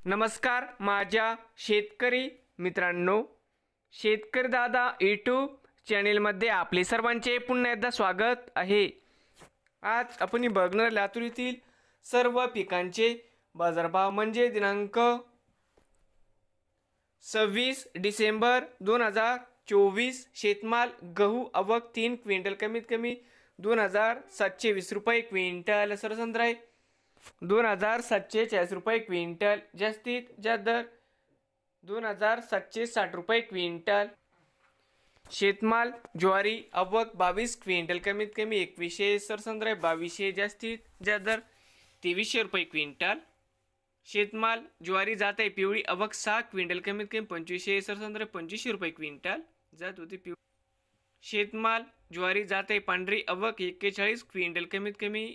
नमस्कार माझ्या शेतकरी मित्रांनो, शेतकरी दादा यूट्यूब चॅनेलमध्ये आपले सर्वांचे पुन्हा एकदा स्वागत आहे। आज आपण बघणार लातूर येथील सर्व पिकांचे बाजारभाव म्हणजे दिनांक 26 डिसेंबर 2024। शेतमाल गहू आवक 3 क्विंटल कमीत कमी 2720 रुपये क्विंटल, सरसंद्र आहे 2740 रुपये क्विंटल, जास्तीत जास्त दर 2760 रुपये क्विंटल। शेतमाल ज्वारी आवक 22 क्विंटल कमीत कमी 2100, सरसंद्र 2200, जास्तीत जास्त दर 2300 रुपये क्विंटल। शेतमाल ज्वारी जात आहे पिवळी आवक 6 क्विंटल कमीत कमी 2500, सरसंद्र 2500 रुपये क्विंटल जात होती पिवळी। शेतमाल ज्वारी जात आहे पांढरी आवक 41 क्विंटल कमीत कमी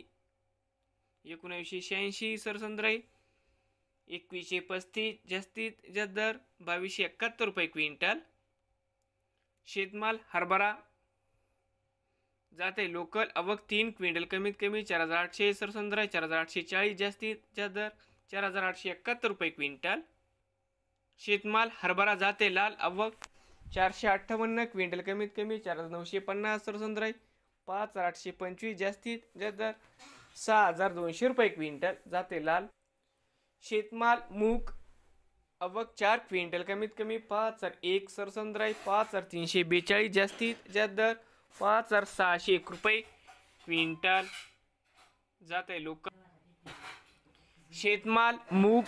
1986, सरसंद्र 2135, जास्तीत जास्त दर 2271 रुपये क्विंटल। शेतमाल हरभरा जाते लोकल आवक 3 क्विंटल कमीत कमी 4800, सरसंद्र 4840, जास्तीत जास्त दर 4871 रुपये क्विंटल। शेतमाल हरभरा जाते लाल आवक 458 क्विंटल कमीत कमी 4950, सरसंद्र 5825, जास्तीत जास्त दर 6200 रुपये क्विंटल जाते लाल। शेतमाल मूग आवक 4 क्विंटल कमीत कमी 5001, सरसंद्र 5342, जास्तीत जास्त दर 5601 रुपये क्विंटल जाते लोकल। शेतमाल मूग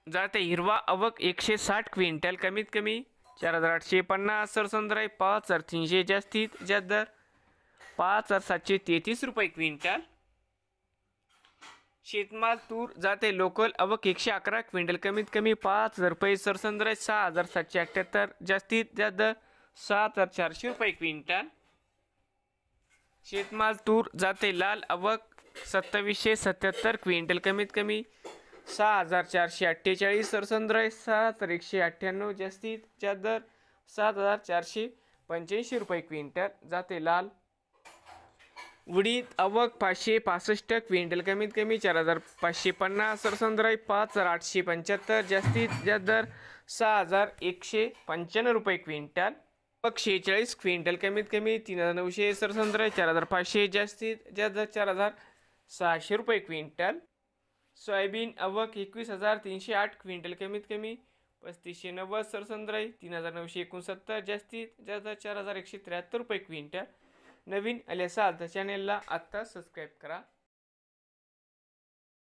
जाते हिरवा आवक 160 क्विंटल कमीत कमी 4850, सरसंद्र 5300, जास्तीत जास्त दर 5733 रुपये क्विंटल। शेतमाल तूर जाते लोकल आवक 111 क्विंटल कमीत कमी 5000 रुपये, सरसंद्र 6778, जास्तीत जास्त दर 7400 रुपये क्विंटल। शेतमाल तूर जाते लाल आवक 2777 क्विंटल कमीत कमी 6448, सरसंद्र 7198, जास्तीत जास्त दर 7485 रुपये क्विंटल जाते लाल। उडीद आवक 565 क्विंटल कमीत कमी 4550, सरसंद्र 5875, जास्तीत जास्त दर 6195 रुपये क्विंटल। आवक 46 क्विंटल कमीत कमी 3900, सरसंद्र 4500, जास्तीत जास्त दर 4600 रुपये क्विंटल। सोयाबीन आवक 21308 क्विंटल कमीत कमी 3590, सरसंद्र 3969, जास्तीत जास्त दर 4173 रुपये क्विंटल। नवीन आले असाल तर चॅनेलला आत्ता सबस्क्राईब करा।